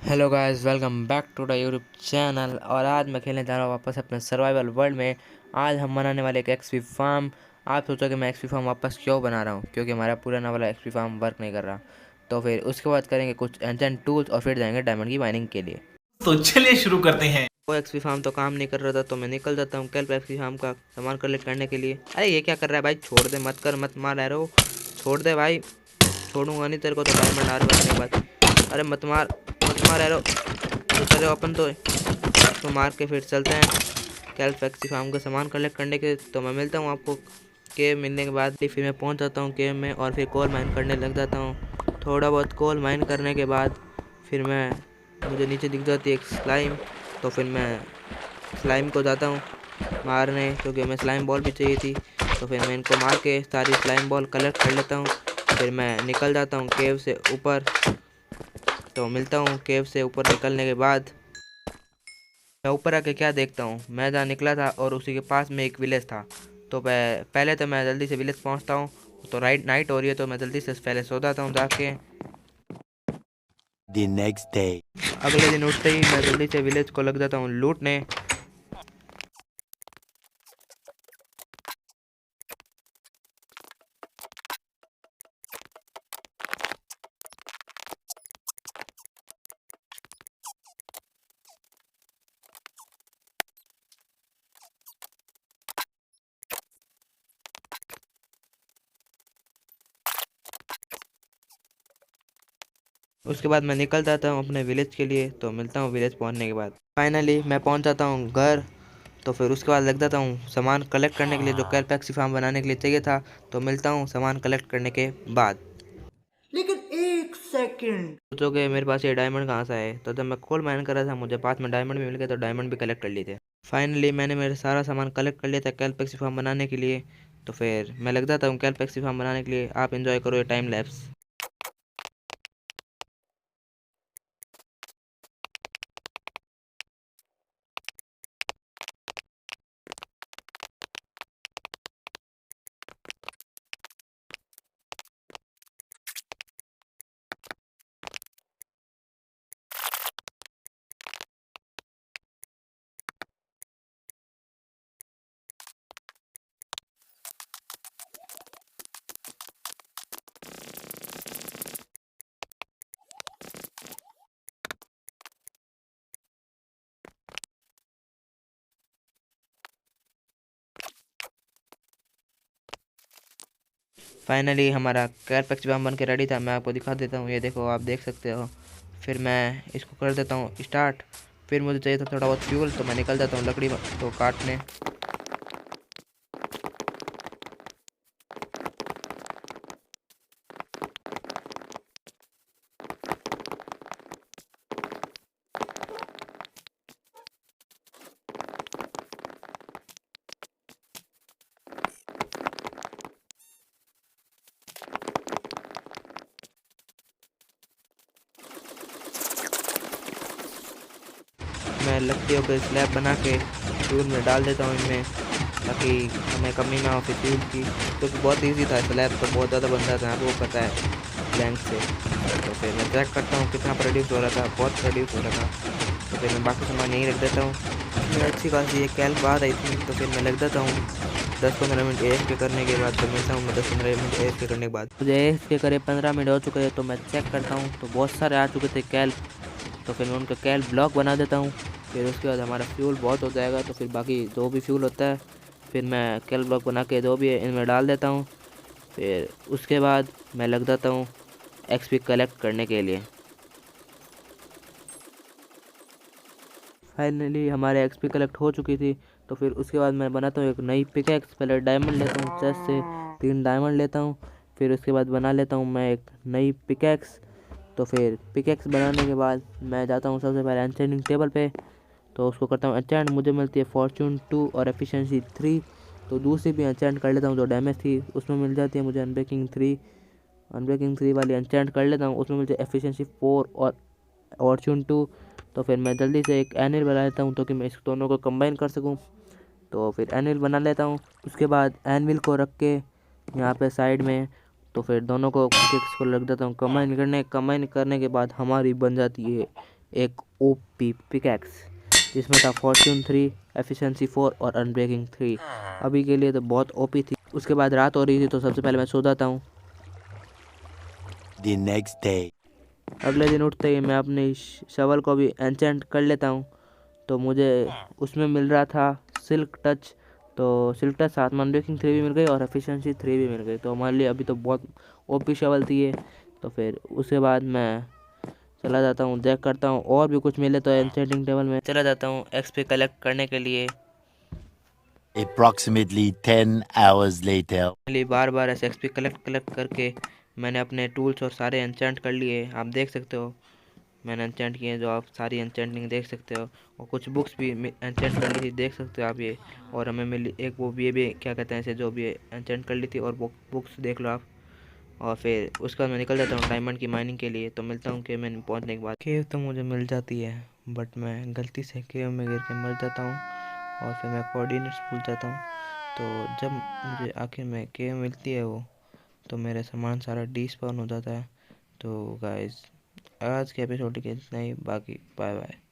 Hello guys, welcome back to the YouTube channel. और आज मैं खेलने जा रहा हूँ वापस अपने सर्वाइवल वर्ल्ड में। आज हम बनाने वाले एक एक्सपी फार्म। आप सोचो कि मैं एक्सपी फार्म वापस क्यों बना रहा हूँ, क्योंकि हमारा पुराना वाला एक्सपी फार्म वर्क नहीं कर रहा। तो फिर उसके बाद करेंगे कुछ एंशिएंट टूल्स और फिर जाएंगे डायमंड की माइनिंग के लिए। तो चलिए शुरू करते हैं। वो एक्सपी फार्म तो काम नहीं कर रहा था, तो मैं निकल जाता हूँ कल एक्सपी फार्म का सामान कलेक्ट करने के लिए। अरे ये क्या कर रहा है भाई, छोड़ दे, मत कर, मत मार रहे हो, छोड़ दे भाई। छोड़ूंगा नहीं तेरे को तो डायमंड आ रहा है बाद। अरे मत मार, मत मार रहे हो। तो चलो अपन तो इसको मार के फिर चलते हैं कैल फैक्ट्री फार्म का सामान कलेक्ट करने के। तो मैं मिलता हूँ आपको केव मिलने के बाद। फिर मैं पहुँच जाता हूँ केव में और फिर कोल माइन करने लग जाता हूँ। थोड़ा बहुत कोल माइन करने के बाद फिर मुझे नीचे दिख जाती है एक स्लाइम। तो फिर मैं स्लाइम को जाता हूँ मारने, क्योंकि हमें स्लाइम बॉल भी चाहिए थी। तो फिर मैं इनको मार के सारी स्लाइम बॉल कलेक्ट कर लेता हूँ। फिर मैं निकल जाता हूँ केव से ऊपर। तो मिलता हूँ केव से ऊपर निकलने के बाद। मैं ऊपर आके क्या देखता हूँ, मैं जहाँ निकला था और उसी के पास में एक विलेज था। तो पहले तो मैं जल्दी से विलेज पहुँचता हूँ। तो राइट नाइट हो रही है, तो मैं जल्दी से पहले सो जाता हूँ जाके। The next day. अगले दिन उठते ही मैं जल्दी से विलेज को लग जाता हूँ लूटने। उसके बाद मैं निकल जाता हूँ अपने विलेज के लिए। तो मिलता हूँ विलेज पहुँचने के बाद। फाइनली मैं पहुँच जाता हूँ घर। तो फिर उसके बाद लग जाता हूँ सामान कलेक्ट करने के लिए जो कैलपैक्सी फार्म बनाने के लिए चाहिए था। तो मिलता हूँ सामान कलेक्ट करने के बाद। लेकिन एक सेकंड। सोचोगे मेरे पास ये डायमंड कहाँ से आए, तो जब मैं कोल माइन कर रहा था मुझे पास में डायमंड भी मिल गया, तो डायमंड भी कलेक्ट कर लिए थे। फाइनली मैंने मेरा सारा सामान कलेक्ट कर लिया था कैलपैक्सी फार्म बनाने के लिए। तो फिर मैं लग जाता हूँ कैलपैक्सी फार्म बनाने के लिए। आप एंजॉय करो ये टाइम लैप्स। फाइनली हमारा कैलपैक्सी फार्म बन के रेडी था। मैं आपको दिखा देता हूँ, ये देखो, आप देख सकते हो। फिर मैं इसको कर देता हूँ स्टार्ट। फिर मुझे चाहिए था थोड़ा बहुत फ्यूल, तो मैं निकल जाता हूँ लकड़ी तो काटने। मैं लकड़ियों के स्लैब बना के फ्यूल में डाल देता हूँ इनमें, ताकि हमें कमी ना हो फिर फ्यूल की। क्योंकि बहुत इजी था, स्लैब तो बहुत ज़्यादा बन जाता है, आपको पता है, ब्लैंक से। तो फिर मैं चेक करता हूँ कितना प्रोड्यूस हो रहा था, बहुत प्रोड्यूस हो रहा था। तो फिर मैं बाकी सामान यहीं रख देता हूँ। फिर अच्छी खासी एक कैल्प बात आई थी, तो फिर मैं लग जाता हूँ 10-15 मिनट AFK करने के बाद। तो मिलता हूँ मैं 10-15 मिनट AFK करने के बाद। मुझे AFK करे 15 मिनट हो चुके हैं। तो मैं चेक करता हूँ तो बहुत सारे आ चुके थे कैल्प। तो फिर मैं उनका कैल ब्लॉक बना देता हूँ। फिर उसके बाद हमारा फ्यूल बहुत हो जाएगा। तो फिर बाकी जो भी फ्यूल होता है फिर मैं कैल ब्लॉक बना के जो भी है इनमें डाल देता हूँ। फिर उसके बाद मैं लग जाता हूँ XP कलेक्ट करने के लिए। फाइनली हमारे XP कलेक्ट हो चुकी थी। तो फिर उसके बाद मैं बनाता हूँ एक नई पिकैक्स। पहले डायमंड लेता हूँ, चेस्ट से 3 डायमंड लेता हूँ। फिर उसके बाद बना लेता हूँ मैं एक नई पिकैक्स। तो फिर पिकैक्स बनाने के बाद मैं जाता हूँ सबसे पहले एन्चेंटिंग टेबल पे। तो उसको करता हूँ एन्चेंट। मुझे मिलती है फॉर्चून 2 और एफिशिएंसी 3। तो दूसरी भी एन्चेंट कर लेता हूँ, जो डैमेज थी उसमें मिल जाती है मुझे अनब्रेकिंग 3। अनब्रेकिंग 3 वाली एन्चेंट कर लेता हूँ, उसमें मुझे एफिशिएंसी 4 और फॉर्चून 2। तो फिर मैं जल्दी से एक एनिल बना लेता हूँ, तो कि मैं इस दोनों को कंबाइन कर सकूँ। तो फिर एनिल बना लेता हूँ। उसके बाद एनविल को रख के यहाँ पे साइड में, तो फिर दोनों को पिकेक्स को रख देता हूँ कंबाइन करने के बाद हमारी बन जाती है एक ओपी पिकैक्स जिसमें था फॉर्च्यून 3, एफिशिएंसी 4 और अनब्रेकिंग 3। अभी के लिए तो बहुत ओपी थी। उसके बाद रात हो रही थी तो सबसे पहले मैं सो जाता हूँ। The next day. अगले दिन उठते ही मैं अपनी शवल को भी एंचेंट कर लेता हूँ। तो मुझे उसमें मिल रहा था सिल्क टच। तो सिल्क टच साथ में अनब्रेकिंग 3 भी मिल गई और एफिशिएंसी 3 भी मिल गई। तो हमारे लिए अभी तो बहुत ओपी शवल थी ये। तो फिर उसके बाद मैं चला जाता हूँ, चेक करता हूँ और भी कुछ मिले तो एंचेंटिंग टेबल में चला जाता हूँ एक्सपी कलेक्ट करने के लिए। Approximately 10 hours later. बार बार ऐसे एक्सपी कलेक्ट करके मैंने अपने टूल्स और सारे एंचेंट कर लिए। आप देख सकते हो मैंने एंचेंट किए, जो आप सारी एंचेंटिंग देख सकते हो। और कुछ बुक्स भी एंचेंट कर ली थी, देख सकते हो आप ये। और हमें मिली एक वो भी क्या कहते हैं इसे, जो भी एंचेंट कर ली थी। और बुक्स देख लो आप। और फिर उसके बाद मैं निकल जाता हूँ डायमंड की माइनिंग के लिए। तो मिलता हूँ केव में पहुँचने के बाद। केव तो मुझे मिल जाती है बट मैं गलती से केव में गिर के मर जाता हूँ और फिर मैं कोऑर्डिनेट्स भूल जाता हूँ। तो जब मुझे आखिर में केव मिलती है वो, तो मेरा सामान सारा डिस्पॉन हो जाता है। तो गाइस आज के एपिसोड के इतना ही, बाकी बाय बाय।